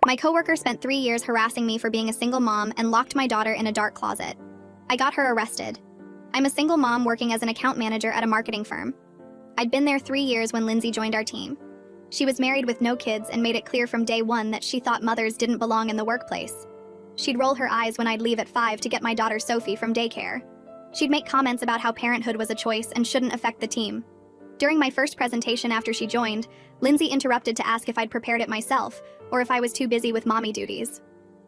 My coworker spent 3 years harassing me for being a single mom and locked my daughter in a dark closet. I got her arrested. I'm a single mom working as an account manager at a marketing firm. I'd been there 3 years when Lindsay joined our team. She was married with no kids and made it clear from day one that she thought mothers didn't belong in the workplace. She'd roll her eyes when I'd leave at 5 to get my daughter Sophie from daycare. She'd make comments about how parenthood was a choice and shouldn't affect the team. During my first presentation after she joined, Lindsay interrupted to ask if I'd prepared it myself or if I was too busy with mommy duties.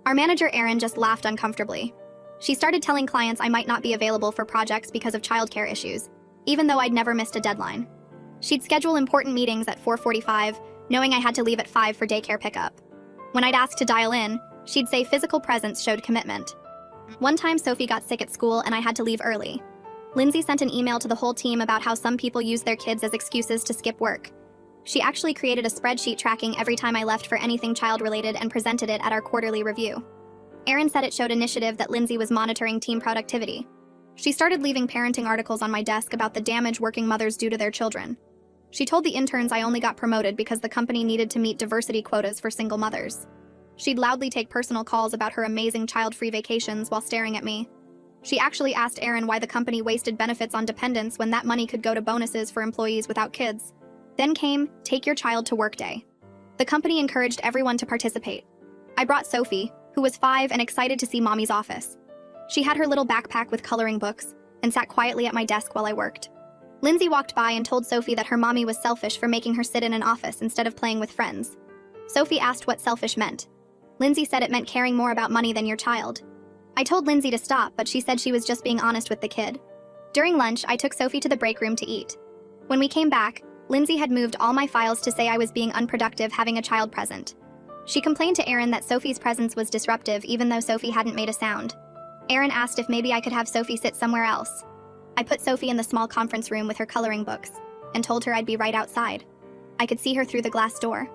Our manager, Erin, just laughed uncomfortably. She started telling clients I might not be available for projects because of childcare issues, even though I'd never missed a deadline. She'd schedule important meetings at 4:45, knowing I had to leave at 5 for daycare pickup. When I'd ask to dial in, she'd say physical presence showed commitment. One time, Sophie got sick at school and I had to leave early. Lindsay sent an email to the whole team about how some people use their kids as excuses to skip work. She actually created a spreadsheet tracking every time I left for anything child-related and presented it at our quarterly review. Erin said it showed initiative that Lindsay was monitoring team productivity. She started leaving parenting articles on my desk about the damage working mothers do to their children. She told the interns I only got promoted because the company needed to meet diversity quotas for single mothers. She'd loudly take personal calls about her amazing child-free vacations while staring at me. She actually asked Erin why the company wasted benefits on dependents when that money could go to bonuses for employees without kids. Then came Take Your Child to Work Day. The company encouraged everyone to participate. I brought Sophie, who was 5 and excited to see mommy's office. She had her little backpack with coloring books and sat quietly at my desk while I worked. Lindsay walked by and told Sophie that her mommy was selfish for making her sit in an office instead of playing with friends. Sophie asked what selfish meant. Lindsay said it meant caring more about money than your child. I told Lindsay to stop, but she said she was just being honest with the kid. During lunch, I took Sophie to the break room to eat. When we came back, Lindsay had moved all my files to say I was being unproductive having a child present. She complained to Erin that Sophie's presence was disruptive even though Sophie hadn't made a sound. Erin asked if maybe I could have Sophie sit somewhere else. I put Sophie in the small conference room with her coloring books and told her I'd be right outside. I could see her through the glass door.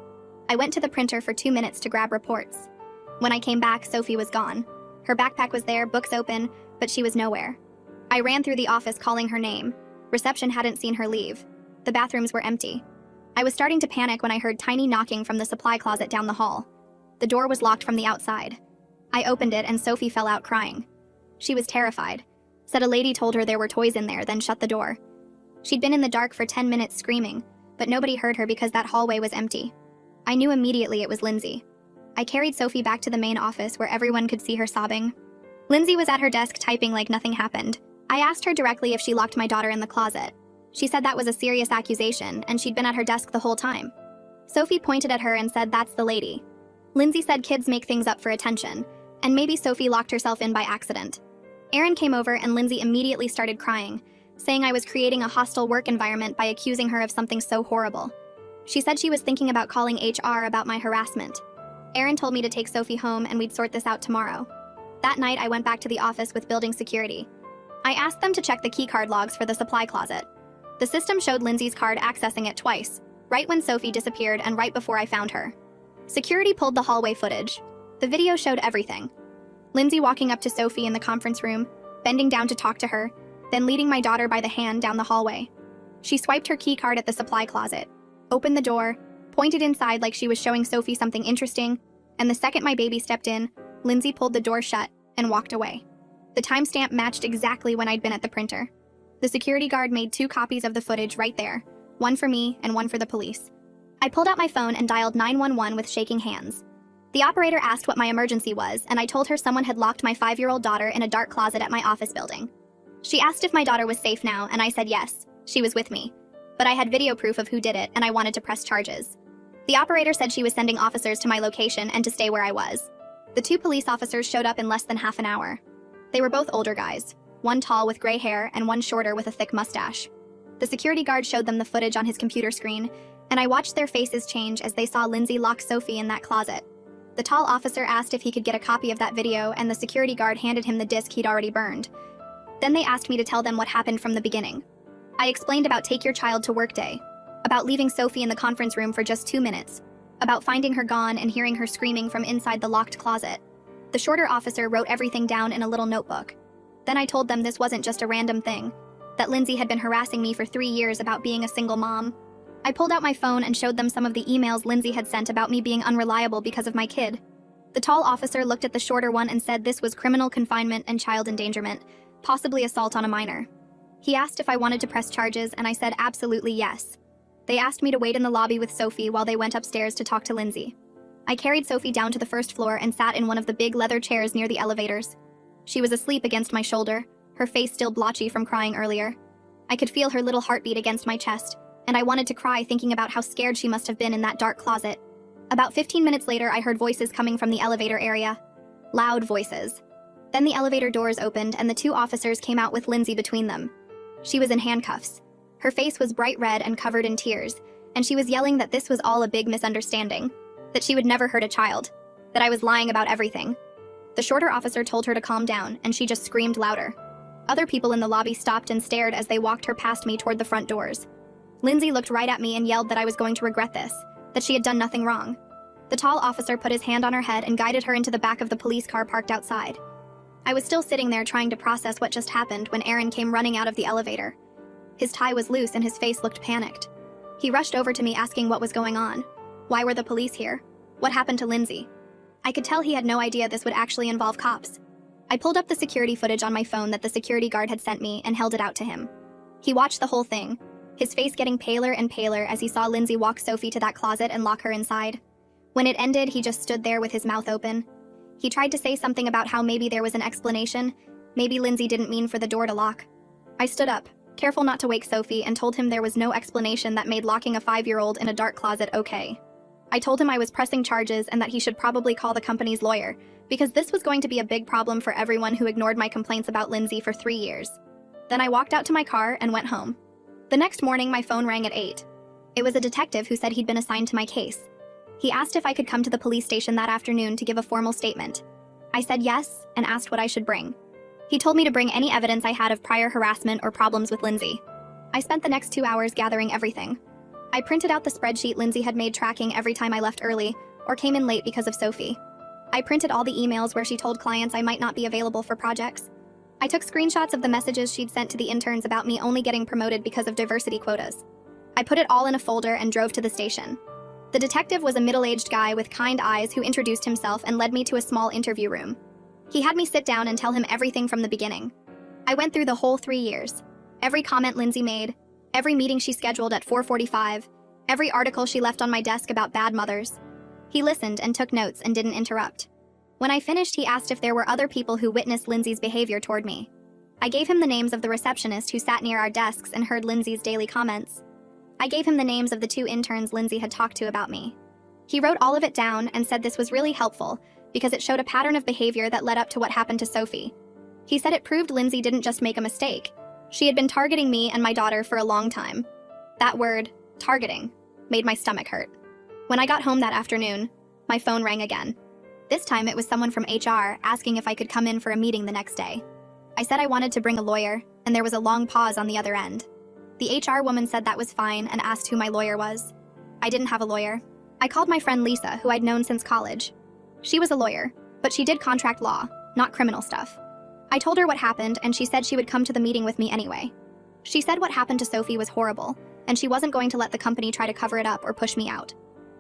I went to the printer for 2 minutes to grab reports. When I came back, Sophie was gone. Her backpack was there, books open, but she was nowhere. I ran through the office calling her name. Reception hadn't seen her leave. The bathrooms were empty. I was starting to panic when I heard tiny knocking from the supply closet down the hall. The door was locked from the outside. I opened it and Sophie fell out crying. She was terrified. Said a lady told her there were toys in there, then shut the door. She'd been in the dark for 10 minutes screaming, but nobody heard her because that hallway was empty. I knew immediately it was Lindsay. I carried Sophie back to the main office where everyone could see her sobbing. Lindsay was at her desk typing like nothing happened. I asked her directly if she locked my daughter in the closet. She said that was a serious accusation and she'd been at her desk the whole time. Sophie pointed at her and said that's the lady. Lindsay said kids make things up for attention, and maybe Sophie locked herself in by accident. Erin came over and Lindsay immediately started crying, saying I was creating a hostile work environment by accusing her of something so horrible. She said she was thinking about calling HR about my harassment. Erin told me to take Sophie home and we'd sort this out tomorrow. That night, I went back to the office with building security. I asked them to check the keycard logs for the supply closet. The system showed Lindsay's card accessing it twice, right when Sophie disappeared and right before I found her. Security pulled the hallway footage. The video showed everything. Lindsay walking up to Sophie in the conference room, bending down to talk to her, then leading my daughter by the hand down the hallway. She swiped her keycard at the supply closet, opened the door, pointed inside like she was showing Sophie something interesting, and the second my baby stepped in, Lindsay pulled the door shut and walked away. The timestamp matched exactly when I'd been at the printer. The security guard made 2 copies of the footage right there, one for me and one for the police. I pulled out my phone and dialed 911 with shaking hands. The operator asked what my emergency was, and I told her someone had locked my 5-year-old daughter in a dark closet at my office building. She asked if my daughter was safe now, and I said yes, she was with me. But I had video proof of who did it, and I wanted to press charges. The operator said she was sending officers to my location and to stay where I was. The 2 police officers showed up in less than half an hour. They were both older guys, one tall with gray hair and one shorter with a thick mustache. The security guard showed them the footage on his computer screen, and I watched their faces change as they saw Lindsay lock Sophie in that closet. The tall officer asked if he could get a copy of that video, and the security guard handed him the disc he'd already burned. Then they asked me to tell them what happened from the beginning. I explained about Take Your Child to Work Day, about leaving Sophie in the conference room for just 2 minutes, about finding her gone and hearing her screaming from inside the locked closet. The shorter officer wrote everything down in a little notebook. Then I told them this wasn't just a random thing, that Lindsay had been harassing me for 3 years about being a single mom. I pulled out my phone and showed them some of the emails Lindsay had sent about me being unreliable because of my kid. The tall officer looked at the shorter one and said this was criminal confinement and child endangerment, possibly assault on a minor. He asked if I wanted to press charges, and I said absolutely yes. They asked me to wait in the lobby with Sophie while they went upstairs to talk to Lindsay. I carried Sophie down to the first floor and sat in one of the big leather chairs near the elevators. She was asleep against my shoulder, her face still blotchy from crying earlier. I could feel her little heartbeat against my chest, and I wanted to cry thinking about how scared she must have been in that dark closet. About 15 minutes later, I heard voices coming from the elevator area. Loud voices. Then the elevator doors opened and the two officers came out with Lindsay between them. She was in handcuffs. Her face was bright red and covered in tears, and she was yelling that this was all a big misunderstanding, that she would never hurt a child, that I was lying about everything. The shorter officer told her to calm down, and she just screamed louder. Other people in the lobby stopped and stared as they walked her past me toward the front doors. Lindsay looked right at me and yelled that I was going to regret this, that she had done nothing wrong. The tall officer put his hand on her head and guided her into the back of the police car parked outside. I was still sitting there trying to process what just happened when Aaron came running out of the elevator. His tie was loose and his face looked panicked. He rushed over to me asking what was going on. Why were the police here? What happened to Lindsay? I could tell he had no idea this would actually involve cops. I pulled up the security footage on my phone that the security guard had sent me and held it out to him. He watched the whole thing, his face getting paler and paler as he saw Lindsay walk Sophie to that closet and lock her inside. When it ended, he just stood there with his mouth open. He tried to say something about how maybe there was an explanation, maybe Lindsay didn't mean for the door to lock. I stood up, careful not to wake Sophie, and told him there was no explanation that made locking a 5-year-old in a dark closet okay. I told him I was pressing charges and that he should probably call the company's lawyer, because this was going to be a big problem for everyone who ignored my complaints about Lindsay for 3 years. Then I walked out to my car and went home. The next morning, my phone rang at 8. It was a detective who said he'd been assigned to my case. He asked if I could come to the police station that afternoon to give a formal statement. I said yes and asked what I should bring. He told me to bring any evidence I had of prior harassment or problems with Lindsay. I spent the next 2 hours gathering everything. I printed out the spreadsheet Lindsay had made tracking every time I left early or came in late because of Sophie. I printed all the emails where she told clients I might not be available for projects. I took screenshots of the messages she'd sent to the interns about me only getting promoted because of diversity quotas. I put it all in a folder and drove to the station. The detective was a middle-aged guy with kind eyes who introduced himself and led me to a small interview room. He had me sit down and tell him everything from the beginning. I went through the whole 3 years. Every comment Lindsay made, every meeting she scheduled at 4:45, every article she left on my desk about bad mothers. He listened and took notes and didn't interrupt. When I finished, he asked if there were other people who witnessed Lindsay's behavior toward me. I gave him the names of the receptionist who sat near our desks and heard Lindsay's daily comments. I gave him the names of the 2 interns Lindsay had talked to about me. He wrote all of it down and said this was really helpful because it showed a pattern of behavior that led up to what happened to Sophie. He said it proved Lindsay didn't just make a mistake. She had been targeting me and my daughter for a long time. That word, targeting, made my stomach hurt. When I got home that afternoon, my phone rang again. This time it was someone from HR asking if I could come in for a meeting the next day. I said I wanted to bring a lawyer, and there was a long pause on the other end. The HR woman said that was fine and asked who my lawyer was. I didn't have a lawyer. I called my friend Lisa, who I'd known since college. She was a lawyer, but she did contract law, not criminal stuff. I told her what happened, and she said she would come to the meeting with me anyway. She said what happened to Sophie was horrible, and she wasn't going to let the company try to cover it up or push me out.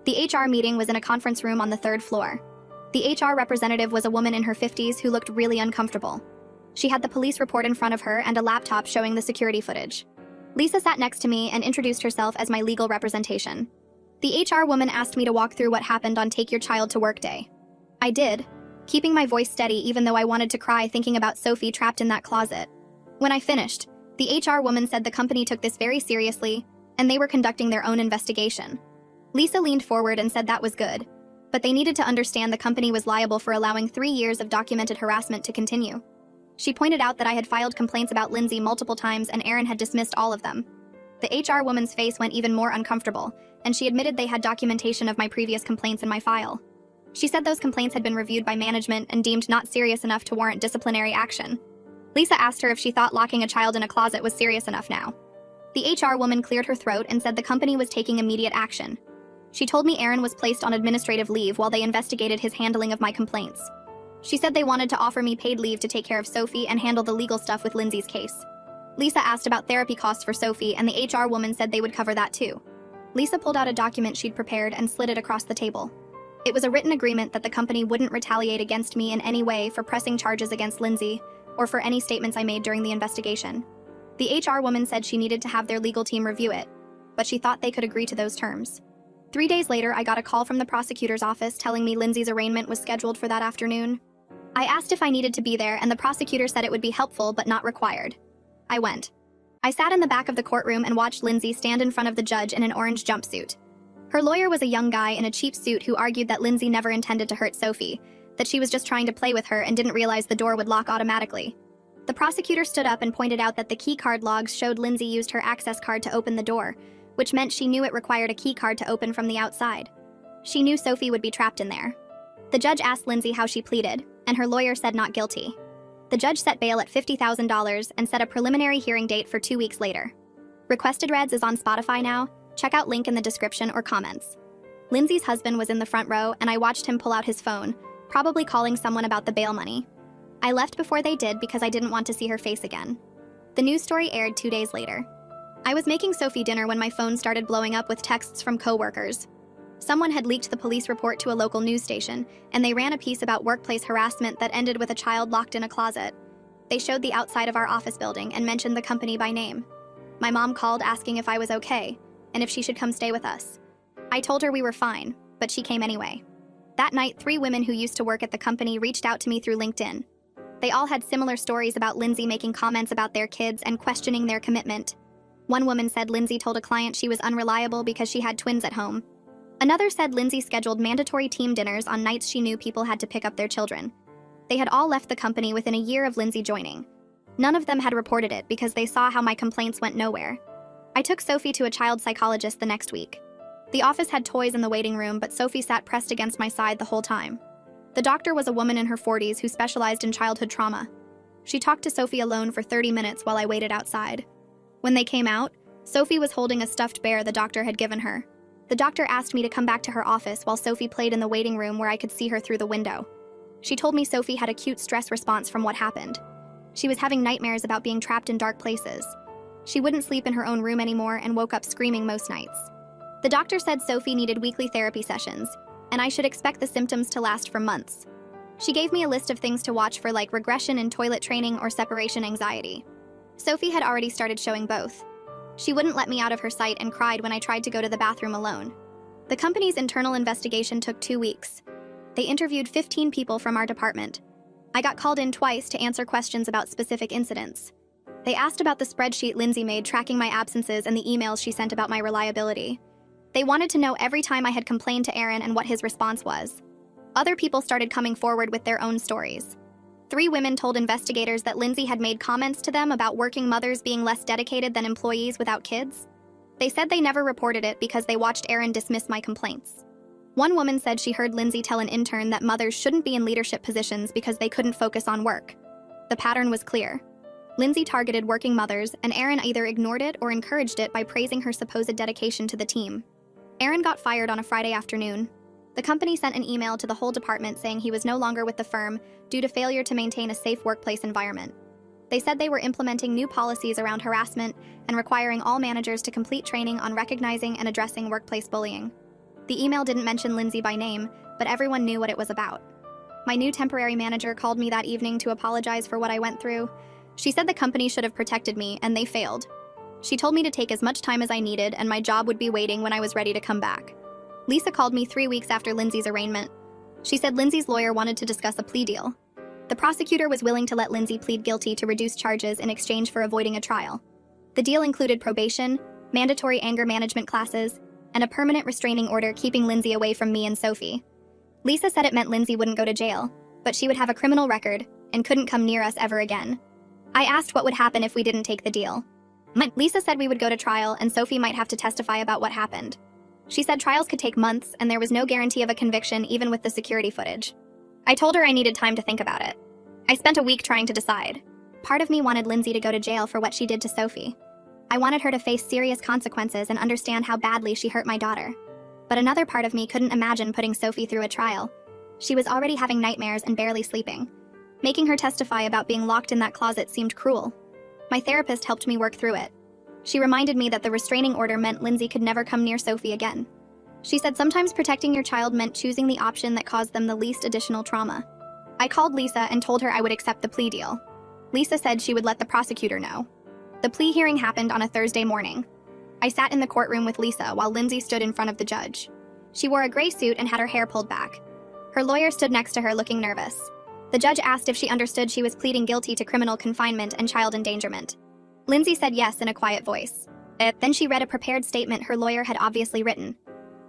The HR meeting was in a conference room on the 3rd floor. The HR representative was a woman in her 50s who looked really uncomfortable. She had the police report in front of her and a laptop showing the security footage. Lisa sat next to me and introduced herself as my legal representation. The HR woman asked me to walk through what happened on Take Your Child to Work Day. I did, keeping my voice steady even though I wanted to cry thinking about Sophie trapped in that closet. When I finished, the HR woman said the company took this very seriously, and they were conducting their own investigation. Lisa leaned forward and said that was good, but they needed to understand the company was liable for allowing 3 years of documented harassment to continue. She pointed out that I had filed complaints about Lindsay multiple times and Aaron had dismissed all of them. The HR woman's face went even more uncomfortable, and she admitted they had documentation of my previous complaints in my file. She said those complaints had been reviewed by management and deemed not serious enough to warrant disciplinary action. Lisa asked her if she thought locking a child in a closet was serious enough now. The HR woman cleared her throat and said the company was taking immediate action. She told me Aaron was placed on administrative leave while they investigated his handling of my complaints. She said they wanted to offer me paid leave to take care of Sophie and handle the legal stuff with Lindsay's case. Lisa asked about therapy costs for Sophie, and the HR woman said they would cover that too. Lisa pulled out a document she'd prepared and slid it across the table. It was a written agreement that the company wouldn't retaliate against me in any way for pressing charges against Lindsay or for any statements I made during the investigation. The HR woman said she needed to have their legal team review it, but she thought they could agree to those terms. 3 days later, I got a call from the prosecutor's office telling me Lindsay's arraignment was scheduled for that afternoon. I asked if I needed to be there, and the prosecutor said it would be helpful but not required. I went. I sat in the back of the courtroom and watched Lindsay stand in front of the judge in an orange jumpsuit. Her lawyer was a young guy in a cheap suit who argued that Lindsay never intended to hurt Sophie, that she was just trying to play with her and didn't realize the door would lock automatically. The prosecutor stood up and pointed out that the key card logs showed Lindsay used her access card to open the door, which meant she knew it required a key card to open from the outside. She knew Sophie would be trapped in there. The judge asked Lindsay how she pleaded, and her lawyer said not guilty. The judge set bail at $50,000 and set a preliminary hearing date for 2 weeks later. Requested Reds is on Spotify now. Check out link in the description or comments. Lindsay's husband was in the front row, and I watched him pull out his phone, probably calling someone about the bail money. I left before they did because I didn't want to see her face again. The news story aired 2 days later. I was making Sophie dinner when my phone started blowing up with texts from coworkers. Someone had leaked the police report to a local news station, and they ran a piece about workplace harassment that ended with a child locked in a closet. They showed the outside of our office building and mentioned the company by name. My mom called asking if I was okay, and if she should come stay with us. I told her we were fine, but she came anyway. That night, 3 women who used to work at the company reached out to me through LinkedIn. They all had similar stories about Lindsay making comments about their kids and questioning their commitment. One woman said Lindsay told a client she was unreliable because she had twins at home. Another said Lindsay scheduled mandatory team dinners on nights she knew people had to pick up their children. They had all left the company within a year of Lindsay joining. None of them had reported it because they saw how my complaints went nowhere. I took Sophie to a child psychologist the next week. The office had toys in the waiting room, but Sophie sat pressed against my side the whole time. The doctor was a woman in her 40s who specialized in childhood trauma. She talked to Sophie alone for 30 minutes while I waited outside. When they came out, Sophie was holding a stuffed bear the doctor had given her. The doctor asked me to come back to her office while Sophie played in the waiting room where I could see her through the window. She told me Sophie had acute stress response from what happened. She was having nightmares about being trapped in dark places. She wouldn't sleep in her own room anymore and woke up screaming most nights. The doctor said Sophie needed weekly therapy sessions, and I should expect the symptoms to last for months. She gave me a list of things to watch for, like regression in toilet training or separation anxiety. Sophie had already started showing both. She wouldn't let me out of her sight and cried when I tried to go to the bathroom alone. The company's internal investigation took 2 weeks. They interviewed 15 people from our department. I got called in twice to answer questions about specific incidents. They asked about the spreadsheet Lindsay made tracking my absences and the emails she sent about my reliability. They wanted to know every time I had complained to Aaron and what his response was. Other people started coming forward with their own stories. 3 women told investigators that Lindsay had made comments to them about working mothers being less dedicated than employees without kids. They said they never reported it because they watched Aaron dismiss my complaints. One woman said she heard Lindsay tell an intern that mothers shouldn't be in leadership positions because they couldn't focus on work. The pattern was clear. Lindsay targeted working mothers, and Aaron either ignored it or encouraged it by praising her supposed dedication to the team. Aaron got fired on a Friday afternoon. The company sent an email to the whole department saying he was no longer with the firm due to failure to maintain a safe workplace environment. They said they were implementing new policies around harassment and requiring all managers to complete training on recognizing and addressing workplace bullying. The email didn't mention Lindsay by name, but everyone knew what it was about. My new temporary manager called me that evening to apologize for what I went through. She said the company should have protected me, and they failed. She told me to take as much time as I needed, and my job would be waiting when I was ready to come back. Lisa called me 3 weeks after Lindsay's arraignment. She said Lindsay's lawyer wanted to discuss a plea deal. The prosecutor was willing to let Lindsay plead guilty to reduce charges in exchange for avoiding a trial. The deal included probation, mandatory anger management classes, and a permanent restraining order keeping Lindsay away from me and Sophie. Lisa said it meant Lindsay wouldn't go to jail, but she would have a criminal record and couldn't come near us ever again. I asked what would happen if we didn't take the deal. Lisa said we would go to trial and Sophie might have to testify about what happened. She said trials could take months and there was no guarantee of a conviction even with the security footage. I told her I needed time to think about it. I spent a week trying to decide. Part of me wanted Lindsay to go to jail for what she did to Sophie. I wanted her to face serious consequences and understand how badly she hurt my daughter. But another part of me couldn't imagine putting Sophie through a trial. She was already having nightmares and barely sleeping. Making her testify about being locked in that closet seemed cruel. My therapist helped me work through it. She reminded me that the restraining order meant Lindsay could never come near Sophie again. She said sometimes protecting your child meant choosing the option that caused them the least additional trauma. I called Lisa and told her I would accept the plea deal. Lisa said she would let the prosecutor know. The plea hearing happened on a Thursday morning. I sat in the courtroom with Lisa while Lindsay stood in front of the judge. She wore a gray suit and had her hair pulled back. Her lawyer stood next to her looking nervous. The judge asked if she understood she was pleading guilty to criminal confinement and child endangerment. Lindsay said yes in a quiet voice. Then she read a prepared statement her lawyer had obviously written.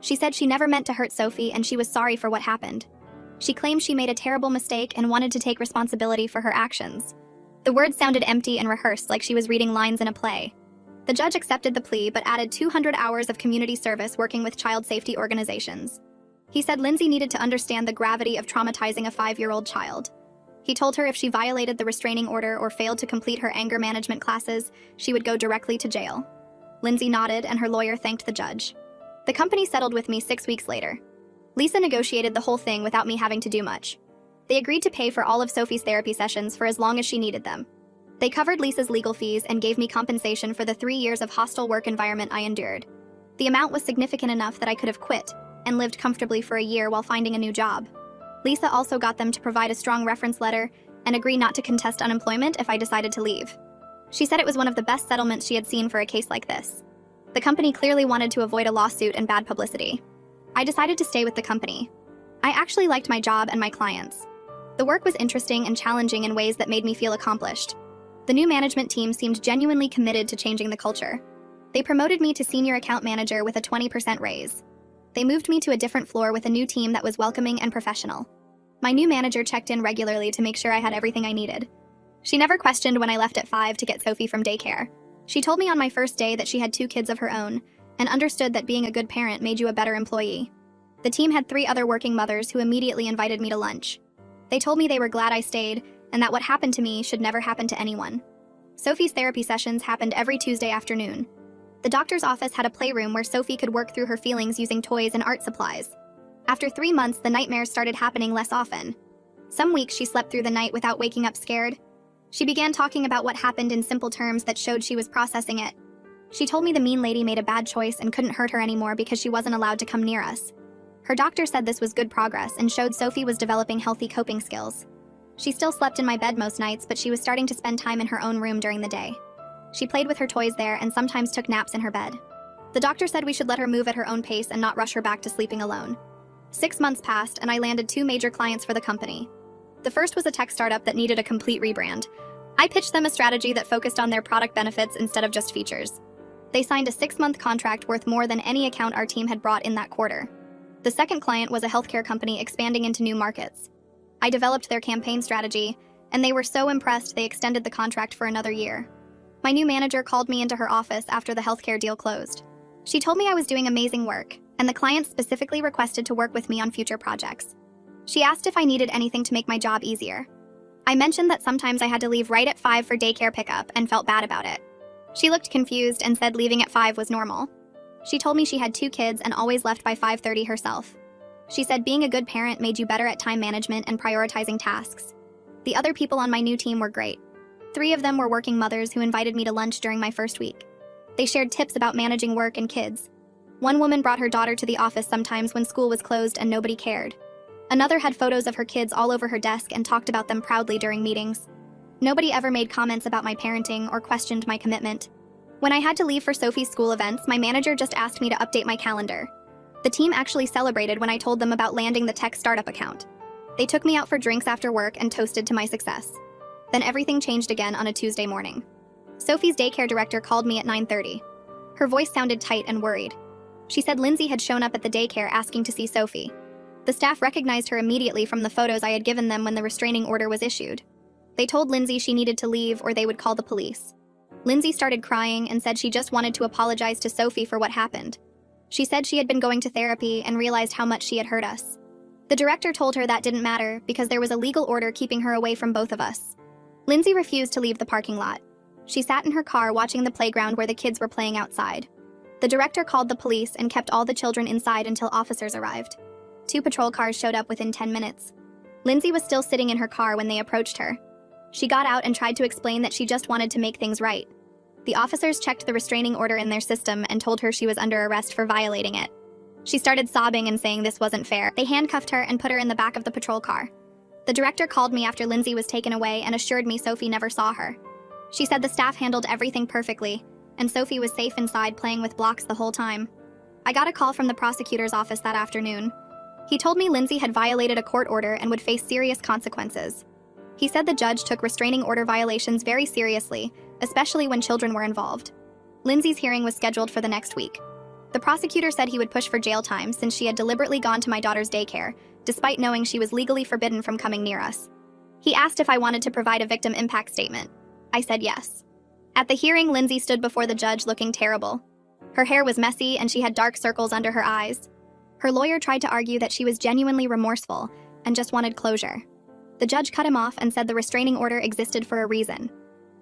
She said she never meant to hurt Sophie and she was sorry for what happened. She claimed she made a terrible mistake and wanted to take responsibility for her actions. The words sounded empty and rehearsed, like she was reading lines in a play. The judge accepted the plea but added 200 hours of community service working with child safety organizations. He said Lindsay needed to understand the gravity of traumatizing a 5-year-old child. He told her if she violated the restraining order or failed to complete her anger management classes, she would go directly to jail. Lindsay nodded and her lawyer thanked the judge. The company settled with me 6 weeks later. Lisa negotiated the whole thing without me having to do much. They agreed to pay for all of Sophie's therapy sessions for as long as she needed them. They covered Lisa's legal fees and gave me compensation for the 3 years of hostile work environment I endured. The amount was significant enough that I could have quit and lived comfortably for a year while finding a new job. Lisa also got them to provide a strong reference letter and agree not to contest unemployment if I decided to leave. She said it was one of the best settlements she had seen for a case like this. The company clearly wanted to avoid a lawsuit and bad publicity. I decided to stay with the company. I actually liked my job and my clients. The work was interesting and challenging in ways that made me feel accomplished. The new management team seemed genuinely committed to changing the culture. They promoted me to senior account manager with a 20% raise. They moved me to a different floor with a new team that was welcoming and professional. My new manager checked in regularly to make sure I had everything I needed. She never questioned when I left at 5 to get Sophie from daycare. She told me on my first day that she had 2 kids of her own and understood that being a good parent made you a better employee. The team had 3 other working mothers who immediately invited me to lunch. They told me they were glad I stayed and that what happened to me should never happen to anyone. Sophie's therapy sessions happened every Tuesday afternoon. The doctor's office had a playroom where Sophie could work through her feelings using toys and art supplies. After 3 months, the nightmares started happening less often. Some weeks she slept through the night without waking up scared. She began talking about what happened in simple terms that showed she was processing it. She told me the mean lady made a bad choice and couldn't hurt her anymore because she wasn't allowed to come near us. Her doctor said this was good progress and showed Sophie was developing healthy coping skills. She still slept in my bed most nights, but she was starting to spend time in her own room during the day. She played with her toys there and sometimes took naps in her bed. The doctor said we should let her move at her own pace and not rush her back to sleeping alone. 6 months passed and I landed 2 major clients for the company. The first was a tech startup that needed a complete rebrand. I pitched them a strategy that focused on their product benefits instead of just features. They signed a 6-month contract worth more than any account our team had brought in that quarter. The second client was a healthcare company expanding into new markets. I developed their campaign strategy, and they were so impressed they extended the contract for another year. My new manager called me into her office after the healthcare deal closed. She told me I was doing amazing work, and the client specifically requested to work with me on future projects. She asked if I needed anything to make my job easier. I mentioned that sometimes I had to leave right at 5 for daycare pickup and felt bad about it. She looked confused and said leaving at 5 was normal. She told me she had 2 kids and always left by 5:30 herself. She said being a good parent made you better at time management and prioritizing tasks. The other people on my new team were great. 3 of them were working mothers who invited me to lunch during my first week. They shared tips about managing work and kids. One woman brought her daughter to the office sometimes when school was closed and nobody cared. Another had photos of her kids all over her desk and talked about them proudly during meetings. Nobody ever made comments about my parenting or questioned my commitment. When I had to leave for Sophie's school events, my manager just asked me to update my calendar. The team actually celebrated when I told them about landing the tech startup account. They took me out for drinks after work and toasted to my success. Then everything changed again on a Tuesday morning. Sophie's daycare director called me at 9:30. Her voice sounded tight and worried. She said Lindsay had shown up at the daycare asking to see Sophie. The staff recognized her immediately from the photos I had given them when the restraining order was issued. They told Lindsay she needed to leave or they would call the police. Lindsay started crying and said she just wanted to apologize to Sophie for what happened. She said she had been going to therapy and realized how much she had hurt us. The director told her that didn't matter because there was a legal order keeping her away from both of us. Lindsay refused to leave the parking lot. She sat in her car watching the playground where the kids were playing outside. The director called the police and kept all the children inside until officers arrived. 2 patrol cars showed up within 10 minutes. Lindsay was still sitting in her car when they approached her. She got out and tried to explain that she just wanted to make things right. The officers checked the restraining order in their system and told her she was under arrest for violating it. She started sobbing and saying this wasn't fair. They handcuffed her and put her in the back of the patrol car. The director called me after Lindsay was taken away and assured me Sophie never saw her. She said the staff handled everything perfectly, and Sophie was safe inside playing with blocks the whole time. I got a call from the prosecutor's office that afternoon. He told me Lindsay had violated a court order and would face serious consequences. He said the judge took restraining order violations very seriously, especially when children were involved. Lindsay's hearing was scheduled for the next week. The prosecutor said he would push for jail time since she had deliberately gone to my daughter's daycare, despite knowing she was legally forbidden from coming near us. He asked if I wanted to provide a victim impact statement. I said yes. At the hearing, Lindsay stood before the judge looking terrible. Her hair was messy and she had dark circles under her eyes. Her lawyer tried to argue that she was genuinely remorseful and just wanted closure. The judge cut him off and said the restraining order existed for a reason.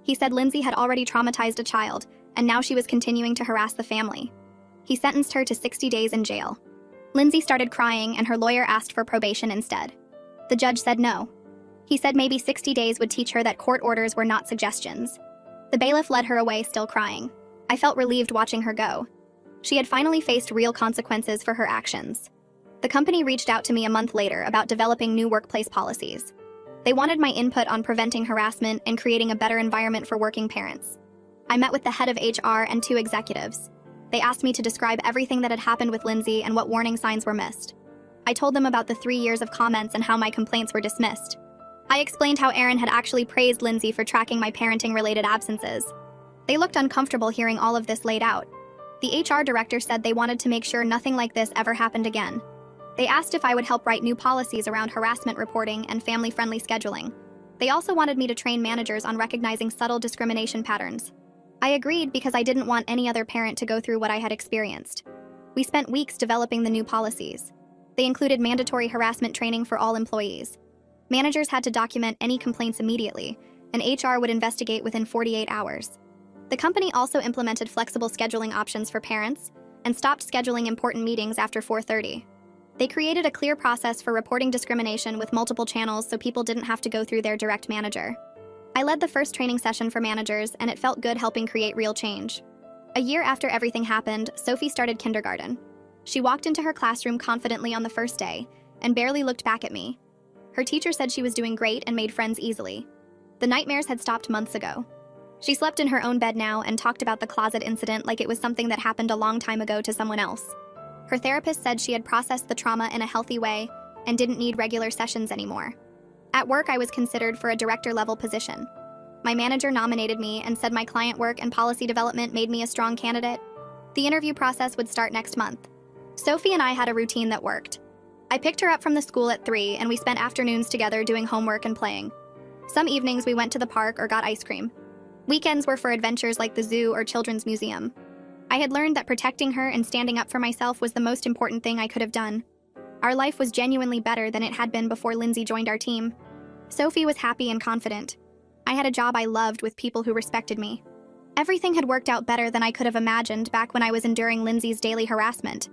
He said Lindsay had already traumatized a child, and now she was continuing to harass the family. He sentenced her to 60 days in jail. Lindsay started crying and her lawyer asked for probation instead. The judge said no. He said maybe 60 days would teach her that court orders were not suggestions. The bailiff led her away still crying. I felt relieved watching her go. She had finally faced real consequences for her actions. The company reached out to me a month later about developing new workplace policies. They wanted my input on preventing harassment and creating a better environment for working parents. I met with the head of HR and 2 executives. They asked me to describe everything that had happened with Lindsay and what warning signs were missed. I told them about the 3 years of comments and how my complaints were dismissed. I explained how Aaron had actually praised Lindsay for tracking my parenting-related absences. They looked uncomfortable hearing all of this laid out. The HR director said they wanted to make sure nothing like this ever happened again. They asked if I would help write new policies around harassment reporting and family-friendly scheduling. They also wanted me to train managers on recognizing subtle discrimination patterns. I agreed because I didn't want any other parent to go through what I had experienced. We spent weeks developing the new policies. They included mandatory harassment training for all employees. Managers had to document any complaints immediately, and HR would investigate within 48 hours. The company also implemented flexible scheduling options for parents and stopped scheduling important meetings after 4:30. They created a clear process for reporting discrimination with multiple channels so people didn't have to go through their direct manager. I led the first training session for managers, and it felt good helping create real change. A year after everything happened, Sophie started kindergarten. She walked into her classroom confidently on the first day and barely looked back at me. Her teacher said she was doing great and made friends easily. The nightmares had stopped months ago. She slept in her own bed now and talked about the closet incident like it was something that happened a long time ago to someone else. Her therapist said she had processed the trauma in a healthy way and didn't need regular sessions anymore. At work, I was considered for a director-level position. My manager nominated me and said my client work and policy development made me a strong candidate. The interview process would start next month. Sophie and I had a routine that worked. I picked her up from the school at 3, and we spent afternoons together doing homework and playing. Some evenings we went to the park or got ice cream. Weekends were for adventures like the zoo or children's museum. I had learned that protecting her and standing up for myself was the most important thing I could have done. Our life was genuinely better than it had been before Lindsay joined our team. Sophie was happy and confident. I had a job I loved with people who respected me. Everything had worked out better than I could have imagined back when I was enduring Lindsay's daily harassment.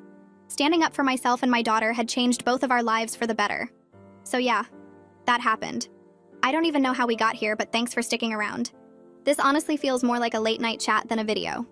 Standing up for myself and my daughter had changed both of our lives for the better. So yeah, that happened. I don't even know how we got here, but thanks for sticking around. This honestly feels more like a late-night chat than a video.